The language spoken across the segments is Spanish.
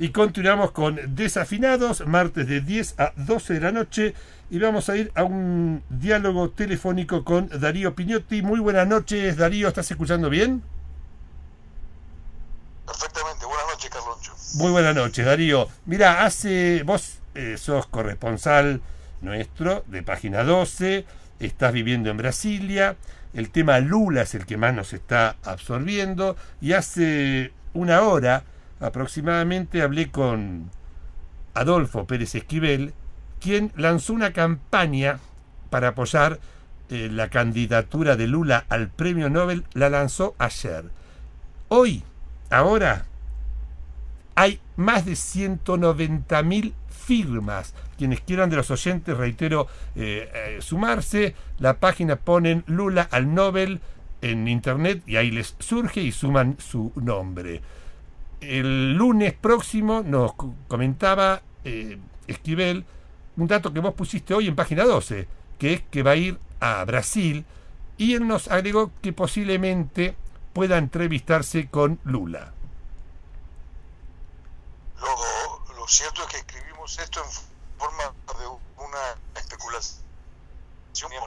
Y continuamos con Desafinados, martes de 10 a 12 de la noche. Y vamos a ir a un diálogo telefónico con Darío Pignotti. Muy buenas noches, Darío, ¿estás escuchando bien? Perfectamente, buenas noches, Carloncho. Muy buenas noches, Darío. Mira, vos sos corresponsal nuestro de Página 12, estás viviendo en Brasilia, el tema Lula es el que más nos está absorbiendo, y hace una hora aproximadamente hablé con Adolfo Pérez Esquivel, quien lanzó una campaña para apoyar la candidatura de Lula al premio Nobel. La lanzó ayer. Hoy, ahora, hay más de 190.000 firmas. Quienes quieran de los oyentes, reitero, sumarse, la página ponen Lula al Nobel en internet y ahí les surge y suman su nombre. El lunes próximo nos comentaba Esquivel un dato que vos pusiste hoy en Página 12, que es que va a ir a Brasil, y él nos agregó que posiblemente pueda entrevistarse con Lula. Lo cierto es que escribimos esto en forma de una especulación.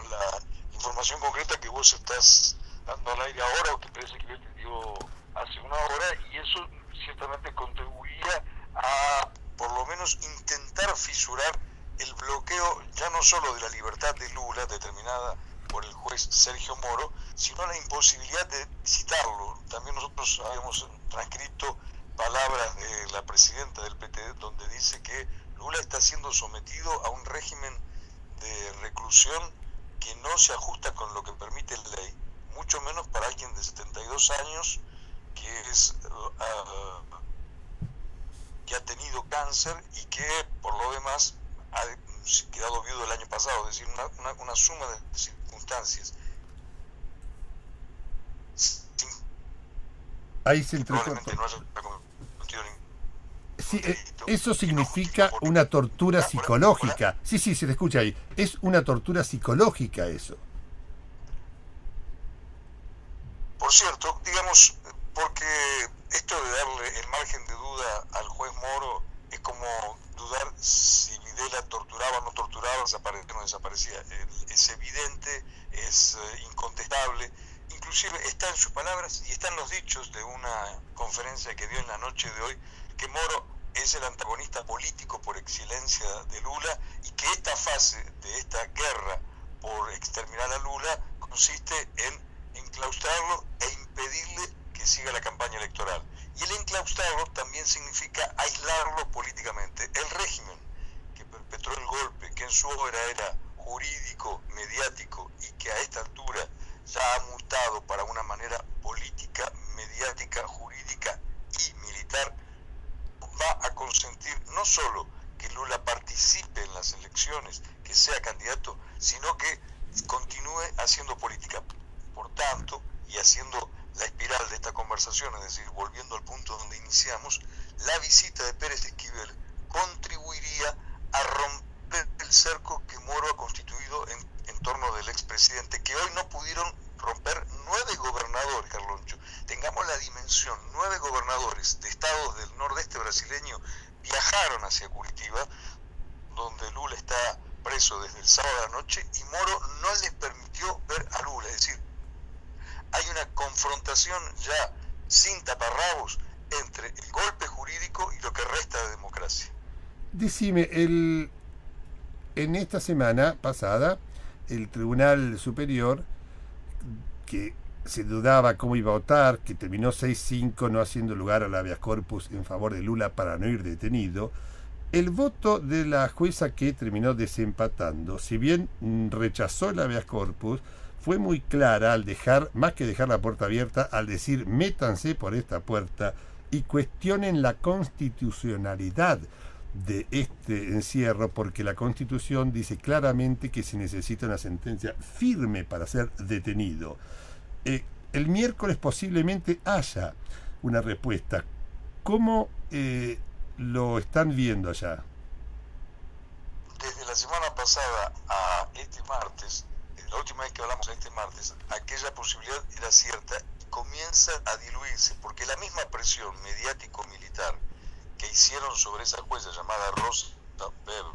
La información concreta que vos estás dando al aire ahora, o que parece que te dio hace una hora, y eso ciertamente contribuiría a, por lo menos, intentar fisurar el bloqueo ya no solo de la libertad de Lula, determinada por el juez Sergio Moro, sino la imposibilidad de citarlo. También nosotros habíamos transcrito palabras de la presidenta del PT, donde dice que Lula está siendo sometido a un régimen de reclusión que no se ajusta con lo que permite la ley, mucho menos para alguien de 72 años que ha tenido cáncer y que por lo demás ha quedado viudo el año pasado. Es decir, una suma de circunstancias. Ahí se entrecortó. Sí, eso significa una tortura psicológica. Sí, se te escucha ahí. Es una tortura psicológica eso. Por cierto, digamos, porque esto de darle el margen de duda al juez Moro es como dudar si Videla torturaba o no torturaba, desaparecía o no desaparecía. Es evidente, es incontestable. Inclusive está en sus palabras y están los dichos de una conferencia que dio en la noche de hoy, que Moro es el antagonista político por excelencia de Lula, y que esta fase de esta guerra por exterminar a Lula consiste en enclaustrarlo e impedirle que siga la campaña electoral. Y el enclaustrarlo también significa aislarlo políticamente. El régimen que perpetró el golpe, que en su obra era jurídico, mediático, y que a esta altura ya ha mutado para una manera política, mediática, jurídica y militar, va a consentir no solo que Lula participe en las elecciones, que sea candidato, sino que continúe haciendo política. Por tanto, y haciendo la espiral de esta conversación, es decir, volviendo al punto donde iniciamos, la visita de Pérez Esquivel contribuiría a romper el cerco que Moro ha constituido en torno del expresidente, que hoy no pudieron romper 9 gobernadores, Carloncho. Tengamos la dimensión: 9 gobernadores de estados del nordeste brasileño viajaron hacia Curitiba, donde Lula está preso desde el sábado a la noche, y Moro no les permitió ver a Lula. Es decir, hay una confrontación ya sin taparrabos entre el golpe jurídico y lo que resta de democracia. Decime, en esta semana pasada, el Tribunal Superior, que se dudaba cómo iba a votar, que terminó 6-5, no haciendo lugar al habeas corpus en favor de Lula para no ir detenido, el voto de la jueza que terminó desempatando, si bien rechazó el habeas corpus, fue muy clara al dejar, más que dejar la puerta abierta, al decir: métanse por esta puerta y cuestionen la constitucionalidad de este encierro, porque la Constitución dice claramente que se necesita una sentencia firme para ser detenido. El miércoles posiblemente haya una respuesta. ¿Cómo lo están viendo allá? Desde la semana pasada a este martes, la última vez que hablamos este martes, aquella posibilidad era cierta y comienza a diluirse, porque la misma presión mediático-militar que hicieron sobre esa jueza llamada Rosa Weber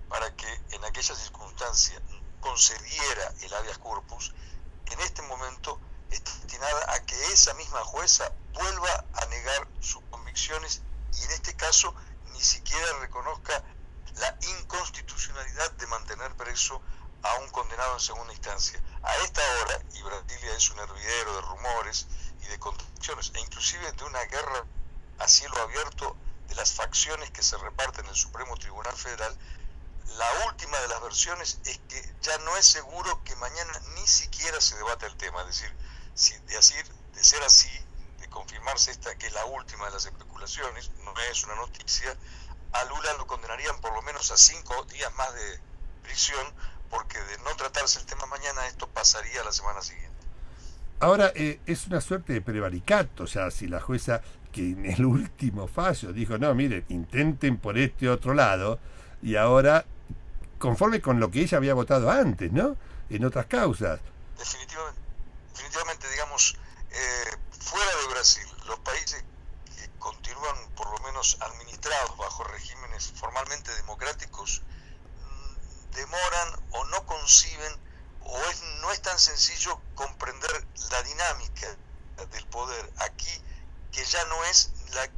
para que en aquella circunstancia concediera el habeas corpus, en este momento está destinada a que esa misma jueza vuelva a negar sus convicciones y en este caso ni siquiera reconozca la inconstitucionalidad de mantener preso a un condenado en segunda instancia. A esta hora, y Brasilia es un hervidero de rumores y de contradicciones, e inclusive de una guerra a cielo abierto de las facciones que se reparten en el Supremo Tribunal Federal, la última de las versiones es que ya no es seguro que mañana ni siquiera se debata el tema. Es decir, si de ser así, de confirmarse esta que es la última de las especulaciones, no es una noticia, a Lula lo condenarían por lo menos a 5 días más de prisión, porque de no tratarse el tema mañana, esto pasaría la semana siguiente. Ahora, es una suerte de prevaricato, o sea, si la jueza, que en el último fallo dijo, no, miren, intenten por este otro lado, y ahora, conforme con lo que ella había votado antes, ¿no? En otras causas. Definitivamente, digamos, fuera de Brasil, los países que continúan por lo menos administrados bajo regímenes formalmente democráticos, demoran o no conciben no es tan sencillo comprender la dinámica del poder aquí, que ya no es la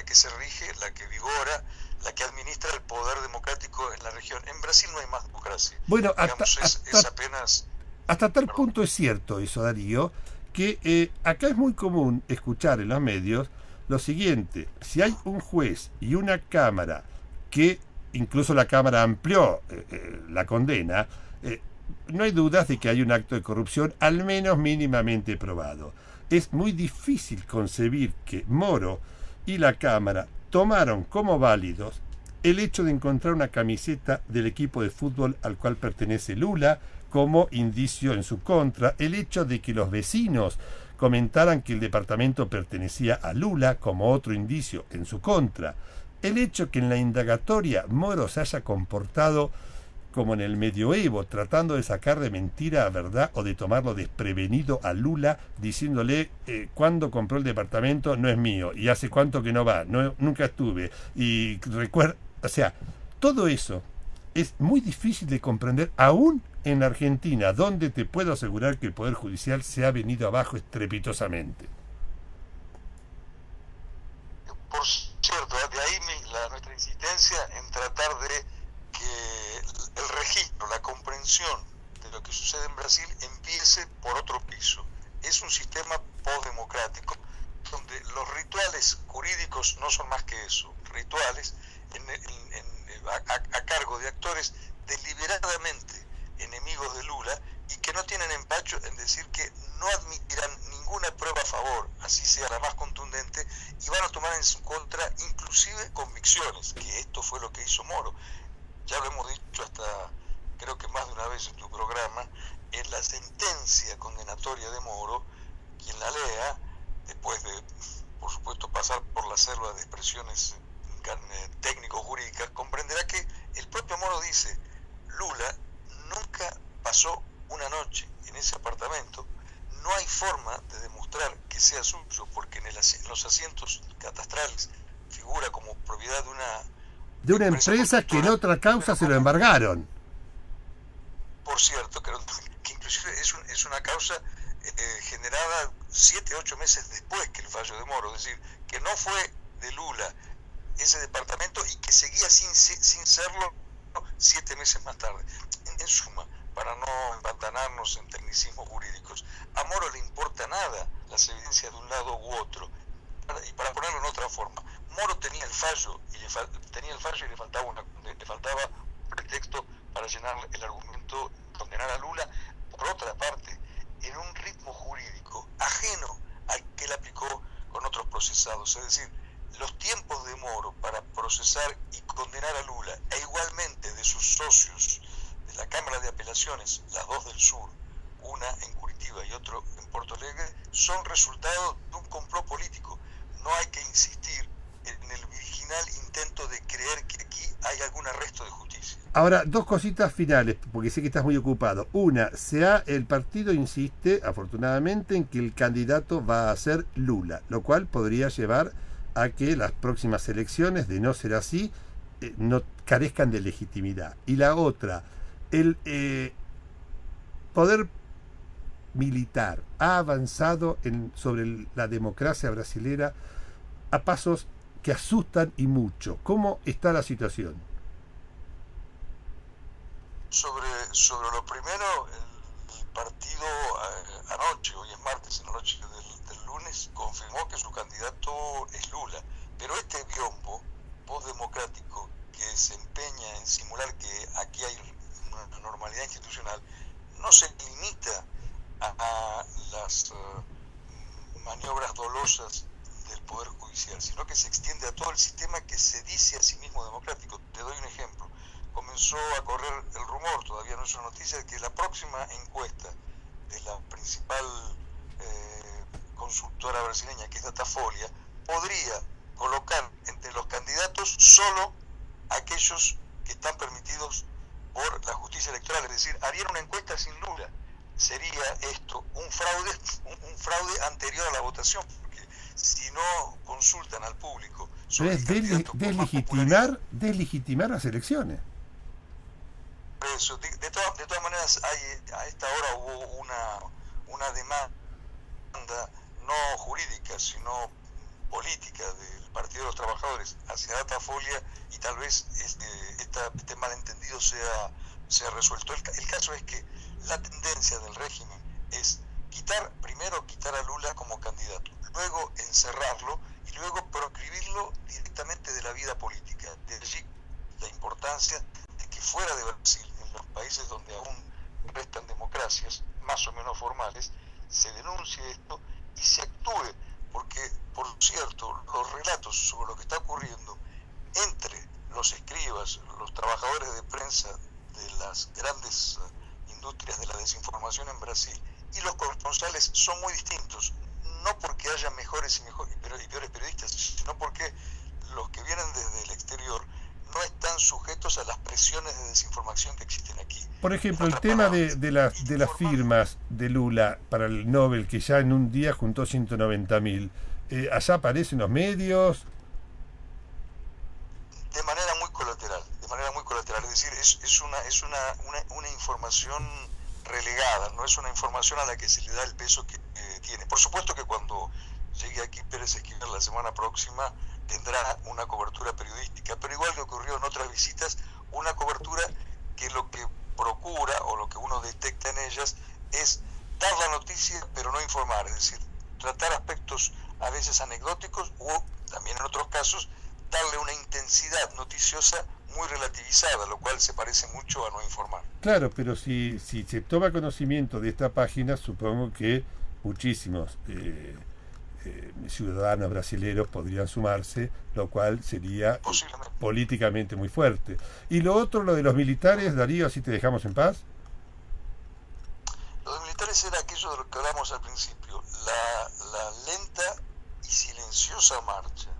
que se rige, la que vigora, la que administra el poder democrático en la región. En Brasil no hay más democracia. Bueno, digamos, es apenas... Hasta tal punto es cierto eso, Darío, que acá es muy común escuchar en los medios lo siguiente: si hay un juez y una cámara que incluso la Cámara amplió la condena, no hay dudas de que hay un acto de corrupción al menos mínimamente probado. Es muy difícil concebir que Moro y la Cámara tomaron como válidos el hecho de encontrar una camiseta del equipo de fútbol al cual pertenece Lula como indicio en su contra, el hecho de que los vecinos comentaran que el departamento pertenecía a Lula como otro indicio en su contra, el hecho que en la indagatoria Moro se haya comportado como en el medioevo, tratando de sacar de mentira a verdad o de tomarlo desprevenido a Lula, diciéndole cuándo compró el departamento no es mío y hace cuánto que no va, nunca estuve. Y recuerda, o sea, todo eso es muy difícil de comprender aún en la Argentina, donde te puedo asegurar que el Poder Judicial se ha venido abajo estrepitosamente. Por cierto, de ahí nuestra insistencia en tratar de que el registro, la comprensión de lo que sucede en Brasil empiece por otro piso. Es un sistema postdemocrático donde los rituales jurídicos no son más que eso, rituales a cargo de actores deliberadamente enemigos de Lula y que no tienen empacho en decir que no admitirán ninguna prueba a favor, así sea la más contundente, y van a tomar en su contra inclusive convicciones, que esto fue lo que hizo Moro. Ya lo hemos dicho hasta creo que más de una vez en tu programa, en la sentencia condenatoria de Moro, quien la lea, después de, por supuesto, pasar por la selva de expresiones técnico-jurídicas, comprenderá que el propio Moro dice: Lula nunca pasó una noche en ese apartamento, no hay forma de demostrar que sea suyo, porque en los asientos catastrales figura como propiedad de una empresa que en otra causa se lo embargaron. Por cierto, que inclusive es una causa generada 7-8 meses después que el fallo de Moro, es decir, que no fue de Lula ese departamento y que seguía sin serlo 7 meses más tarde. En suma, para no empantanarnos en tecnicismos jurídicos, a Moro le importa nada las evidencias de un lado u otro. Y para ponerlo en otra forma, Moro tenía el fallo y le faltaba pretexto para llenar el argumento, condenar a Lula. Por otra parte, en un ritmo jurídico ajeno al que él aplicó con otros procesados, es decir, los tiempos de Moro para procesar y condenar a Lula, e igualmente de sus socios de la Cámara de Apelaciones, las dos del sur, una en Curitiba y otro en Porto Alegre, son resultado de un complot político. No hay que insistir en el virginal intento de creer que aquí hay algún arresto de justicia. Ahora, dos cositas finales, porque sé que estás muy ocupado. Una, el partido insiste, afortunadamente, en que el candidato va a ser Lula, lo cual podría llevar a que las próximas elecciones, de no ser así, no carezcan de legitimidad. Y la otra, el poder militar ha avanzado sobre la democracia brasilera a pasos que asustan y mucho. ¿Cómo está la situación? Sobre lo primero, el partido anoche, hoy es martes, en la noche del lunes, confirmó que su candidato es Lula. Pero este biombo postdemocrático que se empeña en simular que aquí hay una normalidad institucional, no se limita a las maniobras dolosas del Poder Judicial, sino que se extiende a todo el sistema que se dice a sí mismo democrático. Te doy un ejemplo. Comenzó a correr el rumor, todavía no es una noticia, de que la próxima encuesta de la principal consultora brasileña, que es Datafolha, podría colocar entre los candidatos solo aquellos que están permitidos por la justicia electoral, es decir, harían una encuesta sin Lula. Sería esto un fraude anterior a la votación, porque si no consultan al público sobre es deslegitimar las elecciones. Eso, de todas maneras, a esta hora hubo una demanda no jurídica, sino política del Partido de los Trabajadores hacia Datafolha, y tal vez este malentendido sea resuelto. El caso es que la tendencia del régimen es primero quitar a Lula como candidato, luego encerrarlo y luego proscribirlo directamente de la vida política. De allí la importancia de que fuera de Brasil, en los países donde aún restan democracias más o menos formales, se denuncie esto y se actúe, porque, por cierto, los relatos sobre lo que está ocurriendo entre los escribas, los trabajadores de prensa de las grandes industrias de la desinformación en Brasil y los corresponsales son muy distintos, no porque haya mejores y peores periodistas, sino porque los que vienen desde el exterior no están sujetos a las presiones de desinformación que existen aquí. Por ejemplo, el tema de las firmas de Lula para el Nobel, que ya en un día juntó 190.000, allá aparecen los medios. De manera muy colateral, es decir, es una información relegada, no es una información a la que se le da el peso que tiene. Por supuesto que cuando llegue aquí Pérez Esquivel la semana próxima tendrá una cobertura periodística, pero igual que ocurrió en otras visitas, una cobertura que lo que procura o lo que uno detecta en ellas es dar la noticia pero no informar, es decir, tratar aspectos a veces anecdóticos o también en otros casos darle una intensidad noticiosa muy relativizada, lo cual se parece mucho a no informar. Claro, pero si se toma conocimiento de esta página, supongo que muchísimos ciudadanos brasileños podrían sumarse, lo cual sería políticamente muy fuerte. Y lo otro, lo de los militares, Darío, así te dejamos en paz. Los militares era aquello de lo que hablamos al principio, la lenta y silenciosa marcha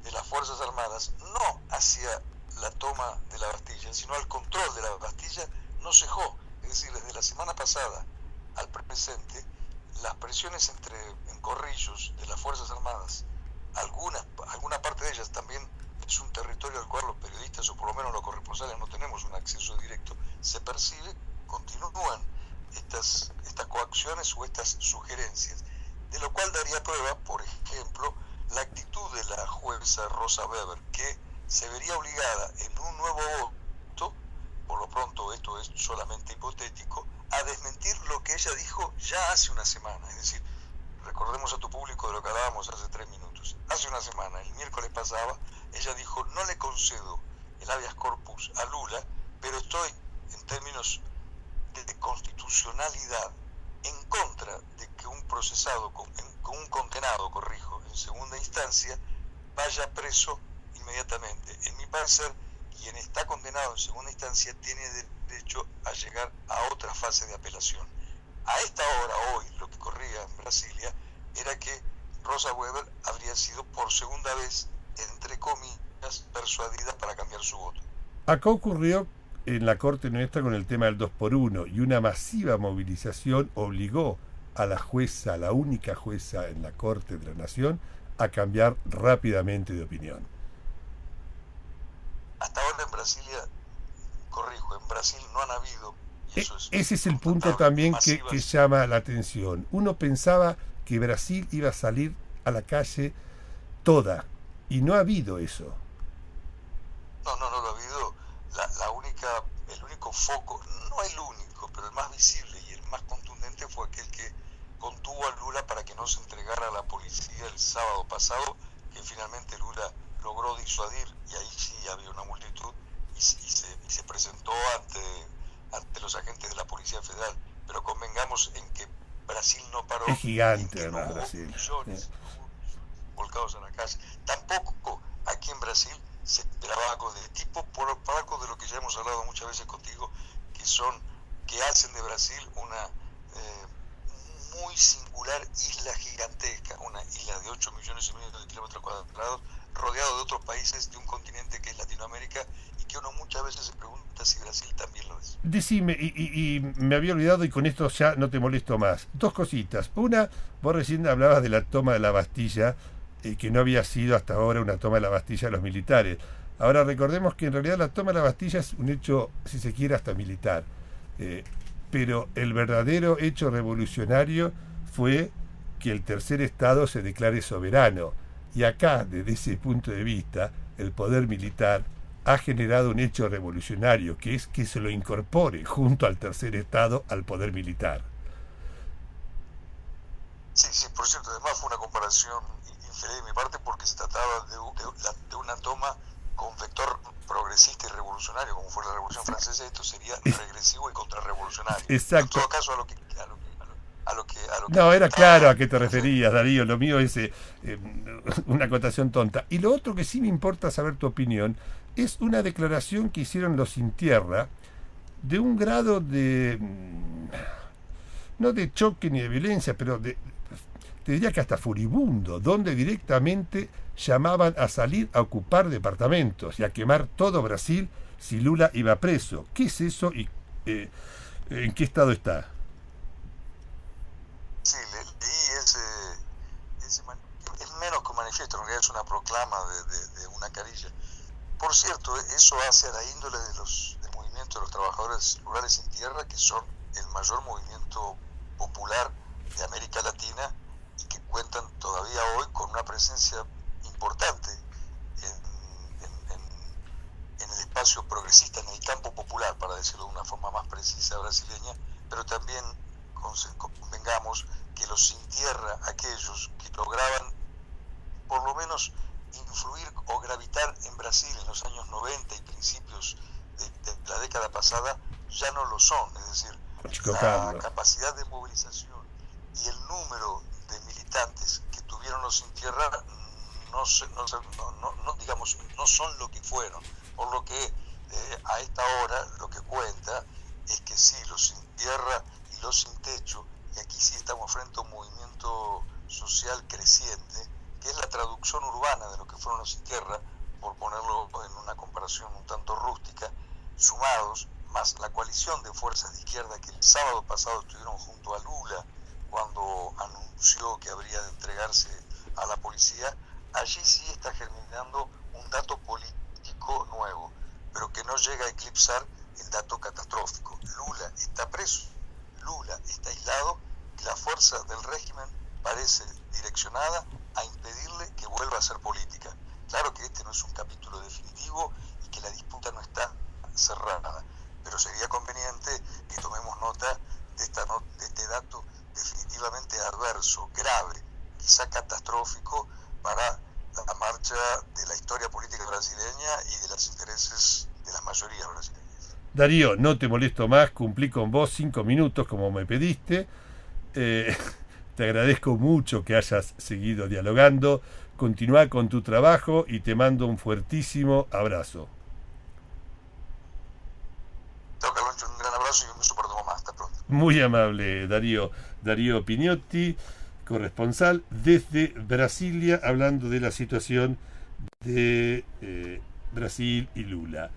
de las Fuerzas Armadas, no hacia la toma de la Bastilla, sino al control de la Bastilla, no cejó. Es decir, desde la semana pasada al presente, las presiones en corrillos de las Fuerzas Armadas, alguna parte de ellas también es un territorio al cual los periodistas, o por lo menos los corresponsales, no tenemos un acceso directo, se percibe, continúan estas coacciones o estas sugerencias, de lo cual daría prueba, por ejemplo, la actitud de la jueza Rosa Weber, que se vería obligada en un nuevo voto, por lo pronto esto es solamente hipotético, a desmentir lo que ella dijo ya hace una semana. Es decir, recordemos a tu público de lo que hablábamos hace 3 minutos. Hace una semana, el miércoles pasado, ella dijo: no le concedo el habeas corpus a Lula, pero estoy, en términos de constitucionalidad, en contra de que un procesado, con un condenado, en segunda instancia, vaya preso inmediatamente. En mi parecer, quien está condenado en segunda instancia tiene derecho a llegar a otra fase de apelación. A esta hora, hoy, lo que corría en Brasilia era que Rosa Weber habría sido por segunda vez, entre comillas, persuadida para cambiar su voto. Acá ocurrió en la Corte nuestra con el tema del 2x1, y una masiva movilización obligó a la jueza, la única jueza en la Corte de la Nación, a cambiar rápidamente de opinión. Hasta ahora en Brasilia, corrijo, en Brasil no han habido, y eso ese es el punto también que llama la atención. Uno pensaba que Brasil iba a salir a la calle toda, y no ha habido eso. No lo ha habido. El único foco, no el único, pero el más visible y el más contundente fue aquel que contuvo a Lula para que no se entregara a la policía el sábado pasado, que finalmente Lula logró disuadir, y ahí sí había una multitud, y se presentó ante los agentes de la Policía Federal. Pero convengamos en que Brasil no paró. Es gigante, además, no Brasil. Millones volcados a la calle. Tampoco aquí en Brasil se trabaja de tipo por algo de lo que ya hemos hablado muchas veces contigo, que hacen de Brasil una muy singular isla gigantesca, una isla de 8 millones y medio de kilómetros cuadrados, rodeado de otros países de un continente que es Latinoamérica, y que uno muchas veces se pregunta si Brasil también lo es. Decime, y me había olvidado, y con esto ya no te molesto más. Dos cositas. Una, vos recién hablabas de la toma de la Bastilla, que no había sido hasta ahora una toma de la Bastilla de los militares. Ahora recordemos que en realidad la toma de la Bastilla es un hecho, si se quiere, hasta militar. Pero el verdadero hecho revolucionario fue que el tercer Estado se declare soberano. Y acá, desde ese punto de vista, el poder militar ha generado un hecho revolucionario, que es que se lo incorpore junto al tercer Estado al poder militar. Sí, por cierto, además fue una comparación infeliz de mi parte, porque se trataba de una toma con vector progresista y revolucionario, como fue la Revolución Francesa. Esto sería regresivo y contrarrevolucionario. Exacto. En todo caso, a lo que no, era claro a qué te referías, Darío. Lo mío es una acotación tonta. Y lo otro que sí me importa saber tu opinión es una declaración que hicieron los Sin Tierra de un grado de, no de choque ni de violencia, pero te diría que hasta furibundo, donde directamente llamaban a salir a ocupar departamentos y a quemar todo Brasil si Lula iba preso. ¿Qué es eso y en qué estado está? Sí, leí es menos que un manifiesto, en realidad es una proclama de una carilla. Por cierto, eso hace a la índole del movimiento de los trabajadores rurales sin tierra, que son el mayor movimiento popular de América Latina, y que cuentan todavía hoy con una presencia importante en el espacio progresista, en el campo popular, para decirlo de una forma más precisa brasileña. Pero también convengamos que los sin tierra, aquellos que lograban por lo menos influir o gravitar en Brasil en los años 90 y principios de la década pasada, ya no lo son. Es decir, la capacidad de movilización y el número de militantes que tuvieron los sin tierra no son lo que fueron, por lo que a esta hora lo que cuenta es que sí, los sin tierra y los sin techo, y aquí sí estamos frente a un movimiento social creciente, que es la traducción urbana de lo que fueron los sin tierra, por ponerlo en una comparación un tanto rústica, sumados más la coalición de fuerzas de izquierda que el sábado pasado estuvieron junto a Lula cuando anunció que habría de entregarse a la policía. Allí sí está germinando un dato político nuevo, pero que no llega a eclipsar el dato catastrófico. Lula está preso, Lula está aislado, y la fuerza del régimen parece direccionada a impedirle que vuelva a hacer política. Claro que este no es un capítulo definitivo y que la disputa no está cerrada, pero sería conveniente que tomemos nota de este dato definitivamente adverso, grave, quizá catastrófico para la marcha de la historia política brasileña y de los intereses de las mayorías brasileñas. Darío, no te molesto más, cumplí con vos 5 minutos como me pediste. Te agradezco mucho que hayas seguido dialogando. Continúa con tu trabajo y te mando un fuertísimo abrazo. Carloncho, un gran abrazo y un beso para tu mamá. Hasta pronto. Muy amable, Darío. Darío Pignotti, corresponsal desde Brasilia, hablando de la situación de Brasil y Lula.